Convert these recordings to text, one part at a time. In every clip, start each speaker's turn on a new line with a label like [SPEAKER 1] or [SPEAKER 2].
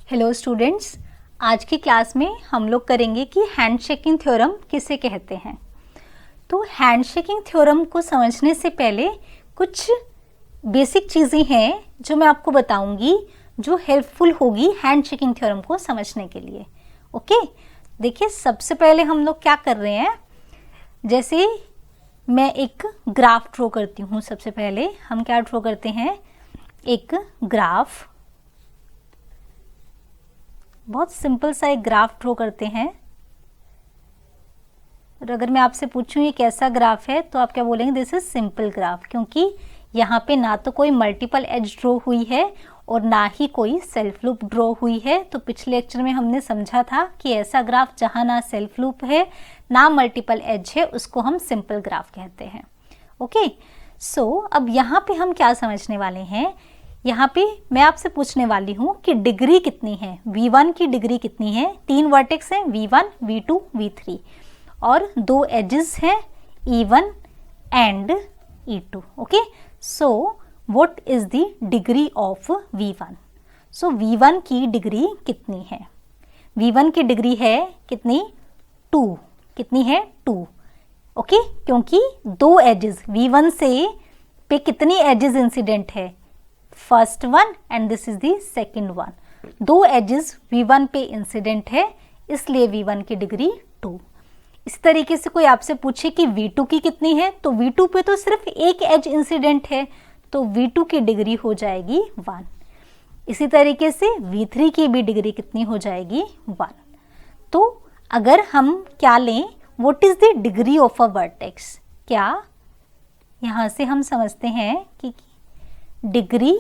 [SPEAKER 1] Hello students, आज की class में हम लोग करेंगे कि हैंडशेकिंग थ्योरम किसे कहते हैं। तो हैंडशेकिंग थ्योरम को समझने से पहले कुछ बेसिक चीज़ें हैं जो मैं आपको बताऊंगी जो हेल्पफुल होगी हैंडशेकिंग थ्योरम को समझने के लिए। ओके, देखिए सबसे पहले हम लोग क्या कर रहे हैं, जैसे मैं एक ग्राफ ड्रॉ करती हूँ। सबसे पहले हम क्या ड्रॉ करते हैं, एक ग्राफ, बहुत सिंपल सा एक ग्राफ ड्रॉ करते हैं। और अगर मैं आपसे पूछूं ये कैसा ग्राफ है तो आप क्या बोलेंगे, दिस इज सिंपल ग्राफ, क्योंकि यहाँ पे ना तो कोई मल्टीपल एज ड्रॉ हुई है और ना ही कोई सेल्फ लूप ड्रॉ हुई है। तो पिछले लेक्चर में हमने समझा था कि ऐसा ग्राफ जहाँ ना सेल्फ लूप है ना मल्टीपल एज है उसको हम सिंपल ग्राफ कहते हैं। ओके, सो अब यहाँ पे हम क्या समझने वाले हैं, यहाँ पे मैं आपसे पूछने वाली हूँ कि डिग्री कितनी है, V1 की डिग्री कितनी है। 3 वर्टेक्स हैं, V1, V2, V3 और 2 एजेस हैं, E1 and E2। Okay, so what is the degree of V1? So V1 की डिग्री कितनी है? V1 की डिग्री है कितनी? 2। कितनी है? 2। ओके, क्योंकि 2 एजेस V1 से पे कितनी एजेस इंसिडेंट है? First one and this is the second one. 2 edges V1 पे इंसिडेंट है, इसलिए V1 की डिग्री 2। इस तरीके से कोई आपसे पूछे कि V2 की कितनी है, तो V2 पे तो सिर्फ एक एज इंसिडेंट है, तो V2 की डिग्री हो जाएगी 1। इसी तरीके से V3 की भी डिग्री कितनी हो जाएगी? 1। तो अगर हम क्या लें, what is the degree of a vertex, क्या यहाँ से हम समझते हैं कि डिग्री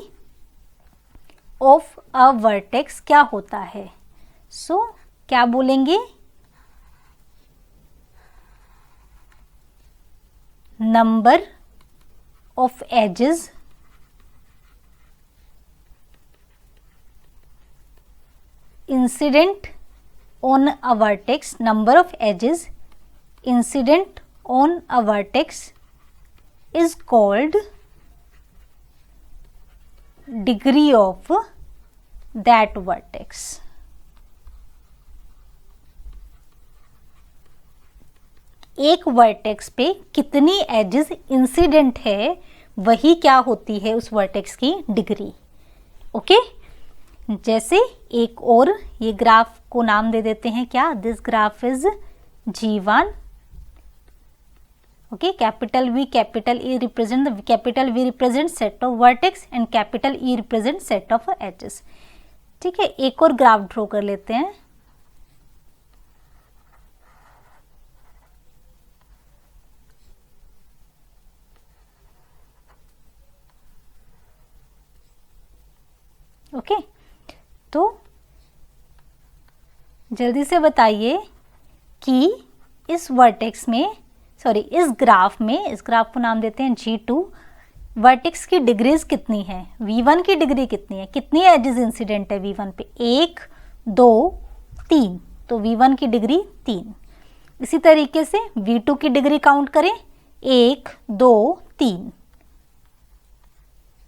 [SPEAKER 1] ऑफ अ वर्टेक्स क्या होता है। सो क्या बोलेंगे, number of edges incident on a vertex, number of edges incident on a vertex is called degree of that vertex. एक वर्टेक्स पे कितनी एजेस इंसिडेंट है वही क्या होती है उस वर्टेक्स की डिग्री। ओके, जैसे एक और ये ग्राफ को नाम दे देते हैं क्या, this graph is G1। Okay, capital V capital E represent, capital V represent set of vertex and capital E represent set of edges. ठीक है, एक और ग्राफ ड्रॉ कर लेते हैं। ओके, तो जल्दी से बताइए कि इस वर्टेक्स में, सॉरी इस ग्राफ में, इस ग्राफ को नाम देते हैं G2, वर्टेक्स की डिग्रीज कितनी है, V1 की डिग्री कितनी है, कितनी एजेस इंसिडेंट है V1 पे? 1, 2, 3, तो V1 की डिग्री 3। इसी तरीके से V2 की डिग्री काउंट करें, 1, 2, 3।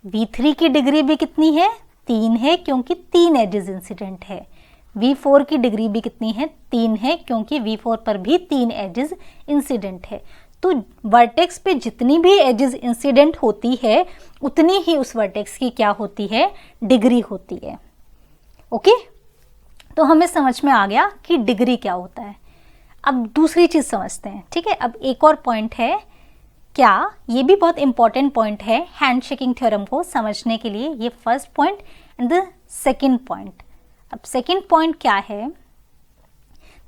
[SPEAKER 1] V3 की डिग्री भी कितनी है? 3 है, क्योंकि 3 एजेस इंसिडेंट है। V4 की डिग्री भी कितनी है? 3 है, क्योंकि V4 पर भी 3 एजेस इंसिडेंट है। तो वर्टेक्स पे जितनी भी एजेस इंसिडेंट होती है उतनी ही उस वर्टेक्स की क्या होती है, डिग्री होती है। ओके, तो हमें समझ में आ गया कि डिग्री क्या होता है। अब दूसरी चीज समझते हैं। ठीक है, अब एक और पॉइंट है, क्या ये भी बहुत इंपॉर्टेंट पॉइंट है हैंडशेकिंग थ्योरम को समझने के लिए। ये first point and the second point. अब सेकेंड पॉइंट क्या है,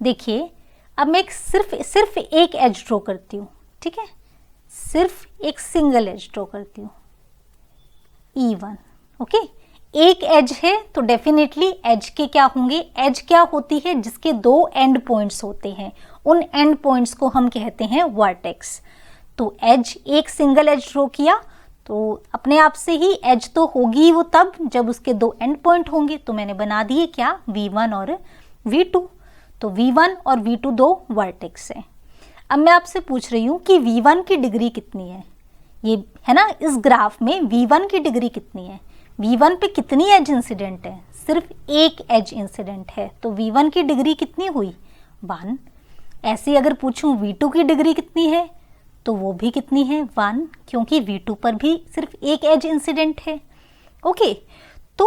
[SPEAKER 1] देखिए अब मैं सिर्फ एक एज ड्रॉ करती हूँ। ठीक है, सिर्फ एक सिंगल एज ड्रॉ करती हूँ, E1। ओके, एक एज है तो डेफिनेटली एज के क्या होंगे, एज क्या होती है, जिसके 2 एंड पॉइंट्स होते हैं, उन एंड पॉइंट्स को हम कहते हैं वर्टेक्स। तो एज, एक सिंगल एज ड्रॉ किया तो अपने आप से ही एज तो होगी वो तब जब उसके 2 एंड पॉइंट होंगे। तो मैंने बना दिए क्या, V1 और V2। तो V1 और V2 2 वर्टेक्स हैं। अब मैं आपसे पूछ रही हूँ कि V1 की डिग्री कितनी है, ये है ना, इस ग्राफ में V1 की डिग्री कितनी है, V1 पे कितनी एज इंसिडेंट है, सिर्फ एक एज इंसिडेंट है, तो V1 की डिग्री कितनी हुई 1। ऐसे अगर पूछूं V2 की डिग्री कितनी है तो वो भी कितनी है 1, क्योंकि V2 पर भी सिर्फ एक एज इंसिडेंट है। ओके, तो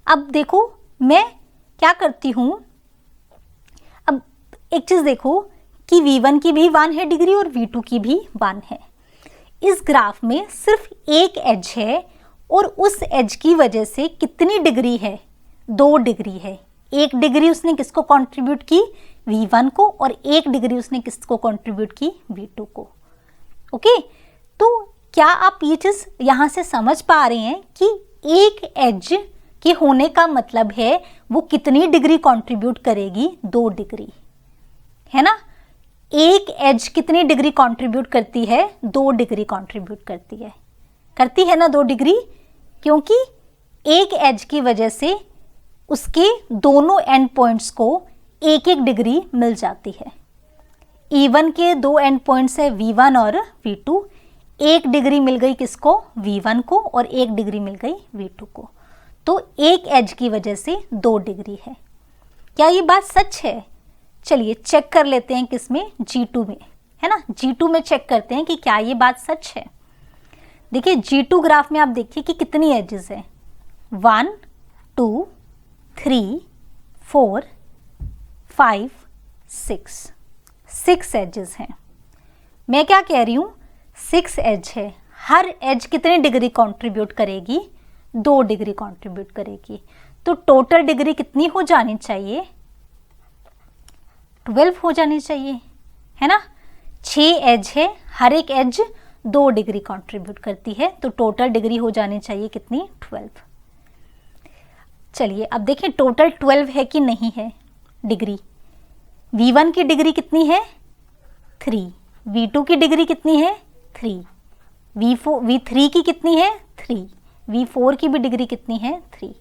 [SPEAKER 1] अब देखो मैं क्या करती हूँ, अब एक चीज देखो कि V1 की भी 1 है डिग्री और V2 की भी 1 है। इस ग्राफ में सिर्फ एक एज है और उस एज की वजह से कितनी डिग्री है 2 डिग्री है। 1 डिग्री उसने किसको कंट्रीब्यूट की V1 को और 1 डिग्री उसने किसको कंट्रीब्यूट की V2 को। ओके, तो क्या आप ये चीज यहां से समझ पा रहे हैं कि एक एज के होने का मतलब है वो कितनी डिग्री कंट्रीब्यूट करेगी 2 डिग्री, है ना। एक एज कितनी डिग्री कंट्रीब्यूट करती है 2 डिग्री कंट्रीब्यूट करती है ना 2 डिग्री, क्योंकि एक एज की वजह से उसके दोनों एंड पॉइंट्स को एक एक डिग्री मिल जाती है। E1 के 2 एंड पॉइंट्स है V1 और V2, 1 डिग्री मिल गई किसको V1 को और 1 डिग्री मिल गई V2 को, तो एक एज की वजह से 2 डिग्री है। क्या ये बात सच है? चलिए चेक कर लेते हैं किसमें G2 में, है ना। G2 में चेक करते हैं कि क्या ये बात सच है। देखिए G2 ग्राफ में आप देखिए कि कितनी एजेस है 1 2 3 4 5 6 एजेस हैं। मैं क्या कह रही हूँ 6 एज है, हर एज कितनी डिग्री कंट्रीब्यूट करेगी 2 डिग्री कंट्रीब्यूट करेगी, तो टोटल डिग्री कितनी हो जानी चाहिए 12 हो जानी चाहिए, है ना। 6 एज है, हर एक एज 2 डिग्री कंट्रीब्यूट करती है, तो टोटल डिग्री हो जानी चाहिए कितनी 12। चलिए अब देखें टोटल 12 है कि नहीं है डिग्री। V1 की डिग्री कितनी है 3, V2 की डिग्री कितनी है 3, V3 की कितनी है 3, V4 की भी डिग्री कितनी है 3,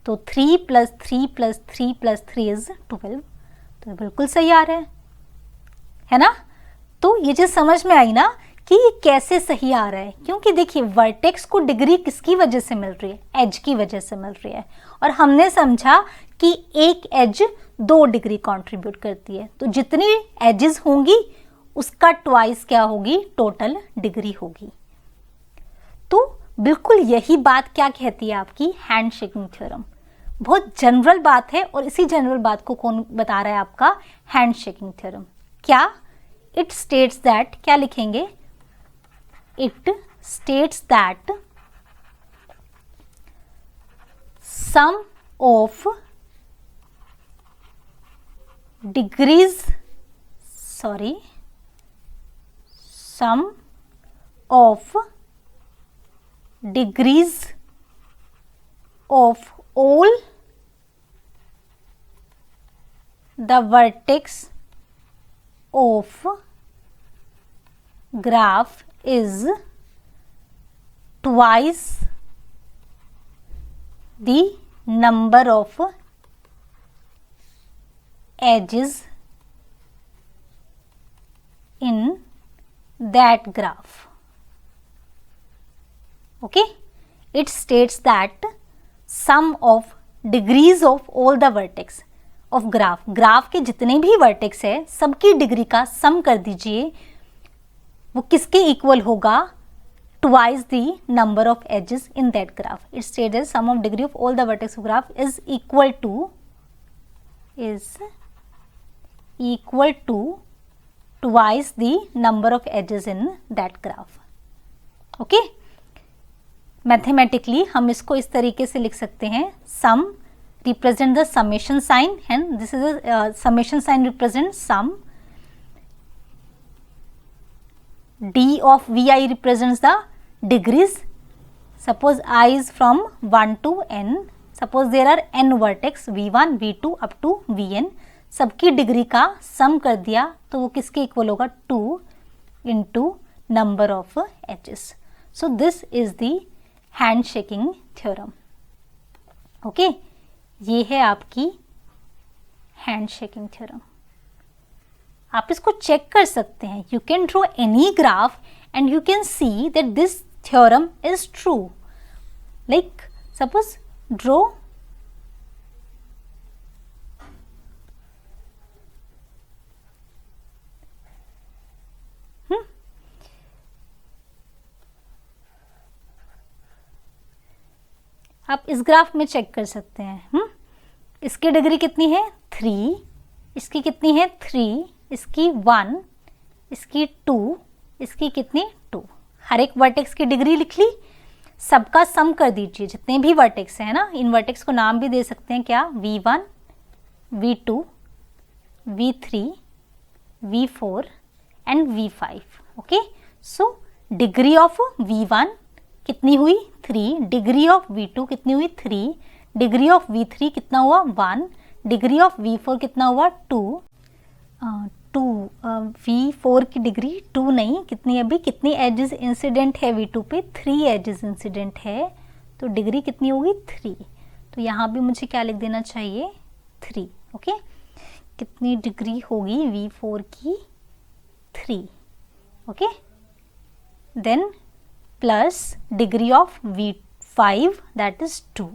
[SPEAKER 1] तो 3 + 3 + 3 + 3 इज 12, तो बिल्कुल सही आ रहा है ना। तो ये चीज समझ में आई ना कि ये कैसे सही आ रहा है, क्योंकि देखिए वर्टेक्स को डिग्री किसकी वजह से मिल रही है एज की वजह से मिल रही है, और हमने समझा कि एक एज 2 डिग्री कंट्रीब्यूट करती है, तो जितनी एजेस होंगी उसका ट्वाइस क्या होगी टोटल डिग्री होगी। तो बिल्कुल यही बात क्या कहती है आपकी हैंड शेकिंग थ्योरम। बहुत जनरल बात है और इसी जनरल बात को कौन बता रहा है आपका हैंड शेकिंग थ्योरम। क्या इट स्टेट्स दैट, क्या लिखेंगे it states that sum of degrees sum of degrees of all the vertex of graph is twice the number of edges in that graph. Okay, it states that sum of degrees of all the vertex of graph, graph के जितने भी vertex है सबकी degree का सम कर दीजिए, वो किसके इक्वल होगा twice the number of edges in that graph. It states that sum of degree of all the vertex of graph is equal to twice the number of edges in that graph. Okay, mathematically हम इसको इस तरीके से लिख सकते हैं, sum represent the summation sign and this is a summation sign represents sum, d of vi represents the degrees. Suppose I is from 1 to n, suppose there are n vertex v1 v2 up to vn, सबकी degree का सम कर दिया तो वो किसके equal होगा 2 into number of edges. So this is the hand shaking theorem. Okay, ये है आपकी हैंड शेकिंग थ्योरम. आप इसको चेक कर सकते हैं. You can draw any graph and you can see that this theorem is true. Like suppose draw आप इस ग्राफ में चेक कर सकते हैं। इसकी डिग्री कितनी है 3, इसकी कितनी है 3, इसकी 1, इसकी 2, इसकी कितनी 2। हर एक वर्टेक्स की डिग्री लिख ली, सबका सम कर दीजिए जितने भी वर्टेक्स हैं ना, इन वर्टेक्स को नाम भी दे सकते हैं क्या, V1, V2, V3, V4 and V5। Okay, so degree of V1 कितनी हुई 3, डिग्री ऑफ V2 कितनी हुई 3, डिग्री ऑफ V3 कितना हुआ 1, डिग्री ऑफ V4 कितना हुआ 2, V4 की डिग्री 2 नहीं, कितनी अभी, कितनी एजेस इंसिडेंट है V2 पे, 3 एजेस इंसिडेंट है, तो डिग्री कितनी होगी 3। तो यहाँ भी मुझे क्या लिख देना चाहिए 3। ओके, कितनी डिग्री होगी V4 की 3। Okay, then plus degree of V5 that is 2।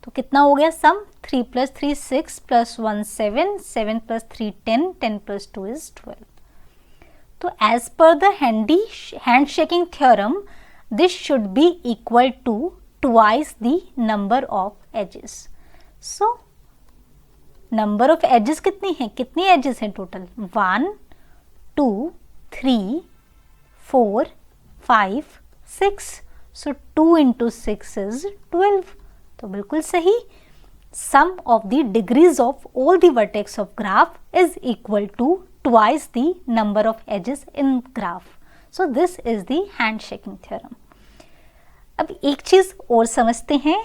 [SPEAKER 1] तो कितना हो गया सम, 3 + 3 6 + 1 7, 7 + 3 10, 10 + 2 is 12। तो as per the handshaking theorem this should be equal to twice the number of edges. So number of edges कितनी है, कितनी एजेस हैं टोटल, 1 2 3 4 5 6। So 2 × 6 is 12। तो बिल्कुल सही, sum of the degrees of all the vertex of graph is equal to twice the number of edges in graph. So this is the handshaking theorem. अब एक चीज और समझते हैं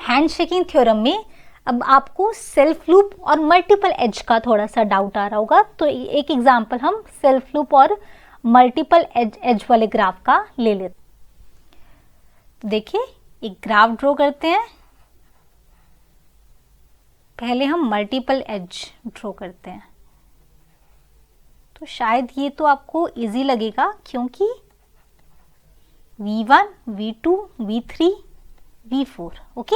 [SPEAKER 1] हैंडशेकिंग थ्योरम में। अब आपको सेल्फ लूप और मल्टीपल एज का थोड़ा सा डाउट आ रहा होगा, तो एक एग्जांपल हम सेल्फ लूप और मल्टीपल एज वाले ग्राफ का ले लेते हैं। देखिए एक ग्राफ ड्रॉ करते हैं, पहले हम मल्टीपल एज ड्रॉ करते हैं। तो शायद ये तो आपको इजी लगेगा क्योंकि V1, V2, V3, V4। Okay,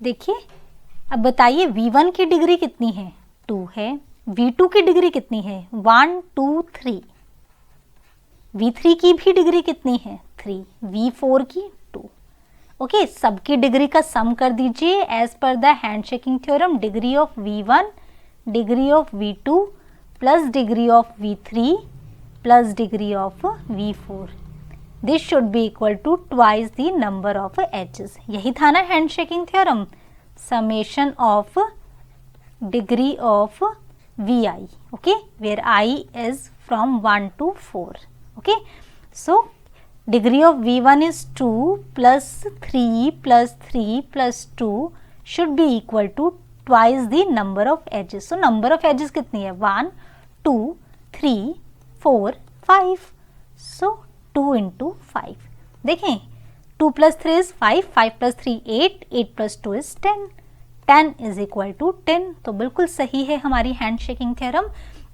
[SPEAKER 1] देखिए अब बताइए V1 की डिग्री कितनी है 2 है, V2 की डिग्री कितनी है 1 2 3, V3 की भी डिग्री कितनी है 3, V4 की 2। ओके, सबकी डिग्री का सम कर दीजिए as per the handshaking theorem, degree of V1 degree of V2 plus degree of V3 plus degree of V4। This should be equal to twice the number of edges. यही था ना handshaking theorem, summation of degree of Vi, okay, where I is from 1 to 4. Okay, so degree of V1 is 2 plus 3 plus 3 plus 2 should be equal to twice the number of edges. So number of edges कितनी है 1 2 3 4 5. So 2 into 5. देखें 2 plus 3 is 5, 5 plus 3 8, 8 plus 2 is 10. 10 is equal to 10. तो बिल्कुल सही है हमारी hand shaking theorem.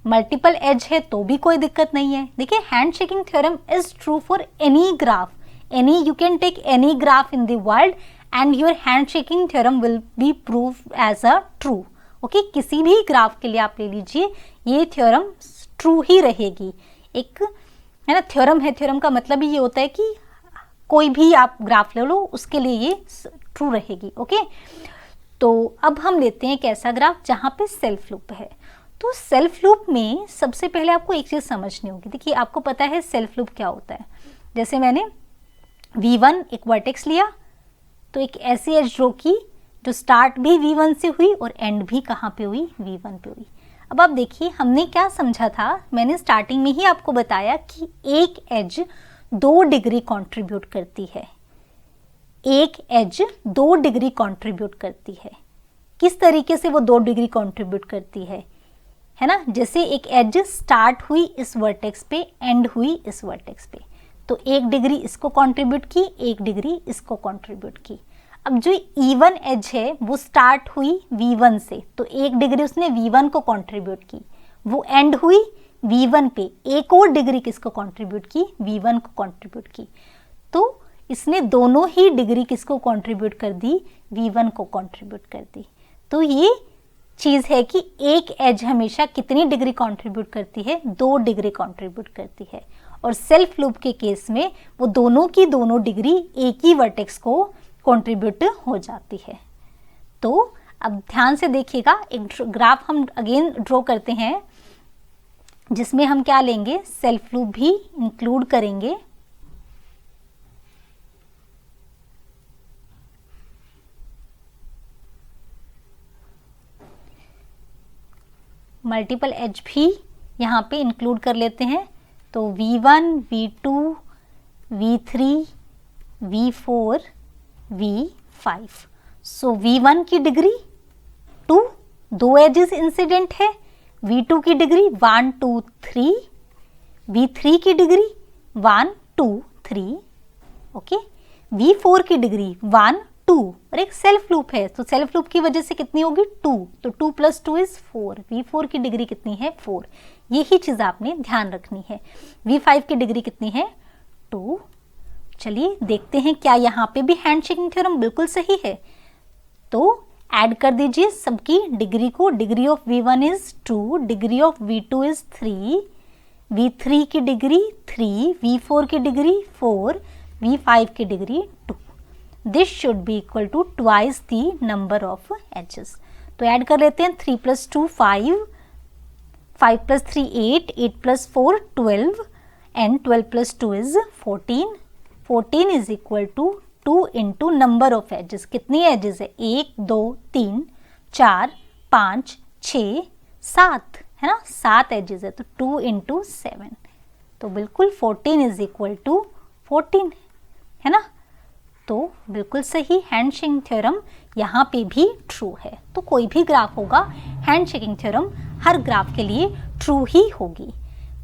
[SPEAKER 1] Multiple edge है तो भी कोई दिक्कत नहीं है। देखिए hand shaking theorem is true for any graph, any you can take any graph in the world and your hand shaking theorem will be prove as a true. Okay, किसी भी ग्राफ के लिए आप ले लीजिए, ये थ्योरम ट्रू ही रहेगी। एक है ना थ्योरम है, थ्योरम का मतलब ही ये होता है कि कोई भी आप ग्राफ ले लो उसके लिए ये ट्रू रहेगी। ओके, तो अब हम लेते हैं एक ऐसा ग्राफ जहाँ पे सेल्फ लूप है। तो सेल्फ लूप में सबसे पहले आपको एक चीज़ समझनी होगी। देखिए आपको पता है सेल्फ लूप क्या होता है। जैसे मैंने V1 एक वर्टेक्स लिया तो एक ऐसी एज ड्रॉ की जो स्टार्ट भी V1 से हुई और एंड भी कहाँ पे हुई V1 पे हुई। अब आप देखिए हमने क्या समझा था, मैंने स्टार्टिंग में ही आपको बताया कि एक एज 2 डिग्री कंट्रीब्यूट करती है। एक एज 2 डिग्री कंट्रीब्यूट करती है। किस तरीके से वो 2 डिग्री कंट्रीब्यूट करती है ना, जैसे एक एज स्टार्ट हुई इस वर्टेक्स पे, एंड हुई इस वर्टेक्स पे, तो 1 डिग्री इसको कंट्रीब्यूट की, 1 डिग्री इसको कंट्रीब्यूट की। अब जो इवन एज है वो स्टार्ट हुई V1 से, तो 1 डिग्री उसने V1 को कंट्रीब्यूट की, वो एंड हुई V1 पे, 1 और डिग्री किसको कंट्रीब्यूट की, V1 को कंट्रीब्यूट की। तो इसने दोनों ही डिग्री किसको कंट्रीब्यूट कर दी, V1 को कंट्रीब्यूट कर दी। तो ये चीज़ है कि एक एज हमेशा कितनी डिग्री कंट्रीब्यूट करती है, 2 डिग्री कंट्रीब्यूट करती है। और सेल्फ लूप के केस में वो दोनों की दोनों डिग्री एक ही वर्टेक्स को कंट्रीब्यूट हो जाती है। तो अब ध्यान से देखिएगा, एक ग्राफ हम अगेन ड्रॉ करते हैं जिसमें हम क्या लेंगे, सेल्फ लूप भी इंक्लूड करेंगे। मल्टीपल एज भी यहाँ पे इंक्लूड कर लेते हैं। तो V1, V2, V3, V4, V5। सो V1 की डिग्री 2, दो एजेस इंसिडेंट है। V2 की डिग्री 1, 2, 3, V3 की डिग्री 1, 2, 3, ओके। V4 की डिग्री 1, 2 और एक सेल्फ लूप है, तो सेल्फ लूप की वजह से कितनी होगी 2, तो 2 + 2 = 4। V4 की डिग्री कितनी है 4, यही चीज आपने ध्यान रखनी है। V5 की डिग्री कितनी है 2। चलिए देखते हैं क्या यहाँ पे भी हैंडशेकिंग थ्योरम बिल्कुल सही है। तो ऐड कर दीजिए सबकी डिग्री को। Degree of V1 is 2, degree of V2 is 3, V3 की डिग्री 3, V4 की डिग्री 4, V5 की degree 2। This should be equal to twice the number of edges. तो ऐड कर लेते हैं 3 + 2 5, 5 + 3 8, 8 + 4 12 and 12 + 2 is 14। 14 is equal to 2 into number of edges. कितनी edges है 1, 2, 3, 4, 5, 6, 7 है ना, 7 एजेस है। तो 2 इंटू 7, तो बिल्कुल 14 इज इक्वल टू 14 है ना। तो बिल्कुल सही, हैंडशेकिंग थ्योरम यहाँ पे भी ट्रू है। तो कोई भी ग्राफ होगा, हैंडशेकिंग थ्योरम हर ग्राफ के लिए ट्रू ही होगी।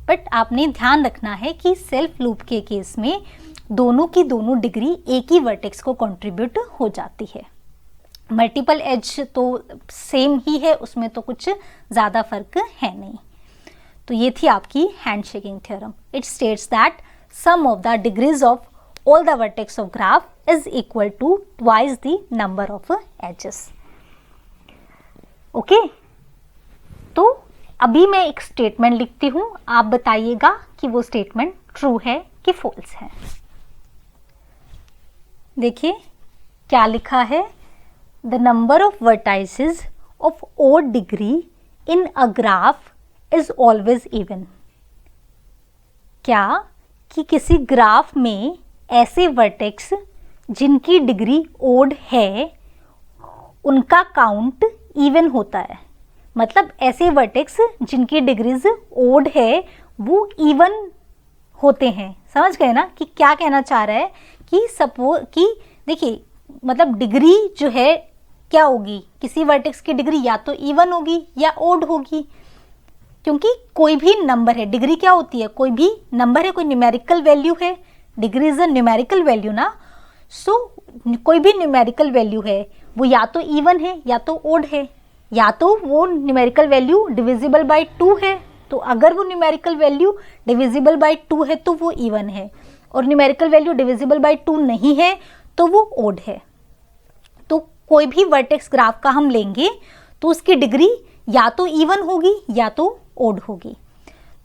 [SPEAKER 1] बट आपने ध्यान रखना है कि सेल्फ लूप के केस में दोनों की दोनों डिग्री एक ही वर्टेक्स को कंट्रीब्यूट हो जाती है। मल्टीपल एज तो सेम ही है, उसमें तो कुछ ज़्यादा फर्क है नहीं। तो ये थी आपकी handshaking theorem. It states that sum of the degrees of all the vertex of graph is equal to twice the number of edges. Okay, तो अभी मैं एक स्टेटमेंट लिखती हूं, आप बताइएगा कि वो स्टेटमेंट ट्रू है कि फॉल्स है। देखिए क्या लिखा है, the number of vertices of odd degree in a graph is always even। क्या कि किसी ग्राफ में ऐसे वर्टेक्स जिनकी डिग्री ओड है उनका काउंट इवन होता है। मतलब ऐसे वर्टेक्स जिनकी डिग्रीज ओड है वो इवन होते हैं। समझ गए ना कि क्या कहना चाह रहा है कि सपोज कि देखिए, मतलब डिग्री जो है क्या होगी, किसी वर्टेक्स की डिग्री या तो इवन होगी या ओड होगी। क्योंकि कोई भी नंबर है, डिग्री क्या होती है, कोई भी नंबर है, कोई न्यूमेरिकल वैल्यू है। Degree is a numerical value ना। सो कोई भी न्यूमेरिकल वैल्यू है वो या तो इवन है या तो ओड है, या तो वो न्यूमेरिकल वैल्यू डिविजिबल बाय 2 है। तो अगर वो न्यूमेरिकल वैल्यू डिविजिबल बाय 2 है तो वो इवन है, और न्यूमेरिकल वैल्यू डिविजिबल बाय 2 नहीं है तो वो ओड है। तो कोई भी वर्टेक्स ग्राफ का हम लेंगे तो उसकी डिग्री या तो इवन होगी या तो ओड होगी।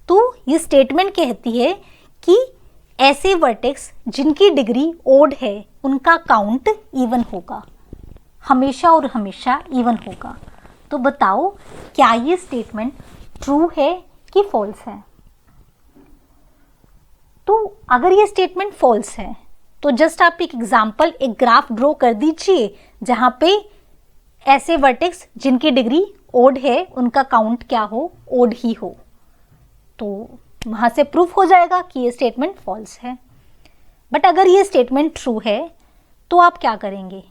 [SPEAKER 1] तो ये स्टेटमेंट कहती है कि ऐसे वर्टेक्स जिनकी डिग्री ओड है उनका काउंट इवन होगा, हमेशा और हमेशा इवन होगा। तो बताओ क्या ये स्टेटमेंट ट्रू है कि फॉल्स है। तो अगर ये स्टेटमेंट फॉल्स है तो जस्ट आप एक एग्जांपल, एक ग्राफ ड्रॉ कर दीजिए जहां पे ऐसे वर्टेक्स जिनकी डिग्री ओड है उनका काउंट क्या हो, ओड ही हो। तो वहां से प्रूफ हो जाएगा कि ये स्टेटमेंट फॉल्स है। बट अगर ये स्टेटमेंट ट्रू है तो आप क्या करेंगे,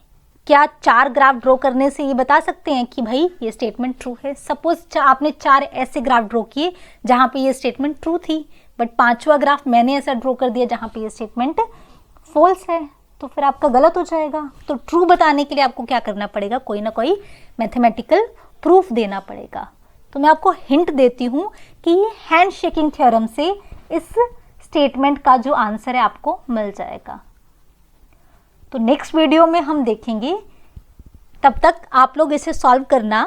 [SPEAKER 1] क्या 4 ग्राफ ड्रॉ करने से ये बता सकते हैं कि भाई ये स्टेटमेंट ट्रू है। सपोज आपने 4 ऐसे ग्राफ ड्रॉ किए जहां पे ये स्टेटमेंट ट्रू थी, बट 5वां ग्राफ मैंने ऐसा ड्रॉ कर दिया जहां पे ये स्टेटमेंट फॉल्स है, तो फिर आपका गलत हो जाएगा। तो ट्रू बताने के लिए आपको क्या करना पड़ेगा, कोई ना कोई मैथमेटिकल प्रूफ देना पड़ेगा। तो मैं आपको हिंट देती हूं कि ये हैंडशेकिंग थ्योरम से इस स्टेटमेंट का जो आंसर है आपको मिल जाएगा। तो नेक्स्ट वीडियो में हम देखेंगे, तब तक आप लोग इसे सॉल्व करना,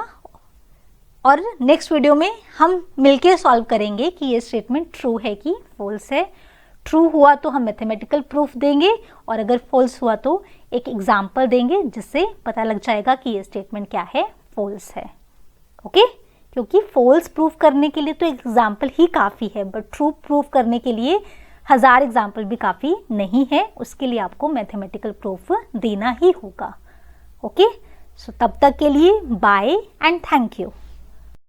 [SPEAKER 1] और नेक्स्ट वीडियो में हम मिलके सॉल्व करेंगे कि ये स्टेटमेंट ट्रू है कि फॉल्स है। ट्रू हुआ तो हम मैथमेटिकल प्रूफ देंगे और अगर फॉल्स हुआ तो एक एग्जाम्पल देंगे जिससे पता लग जाएगा कि ये स्टेटमेंट क्या है, फॉल्स है। ओके, क्योंकि फॉल्स प्रूफ करने के लिए तो एग्जाम्पल ही काफ़ी है, बट ट्रू प्रूफ करने के लिए 1000 एग्जाम्पल भी काफ़ी नहीं है, उसके लिए आपको मैथमेटिकल प्रूफ देना ही होगा। ओके, सो तब तक के लिए बाय एंड थैंक यू।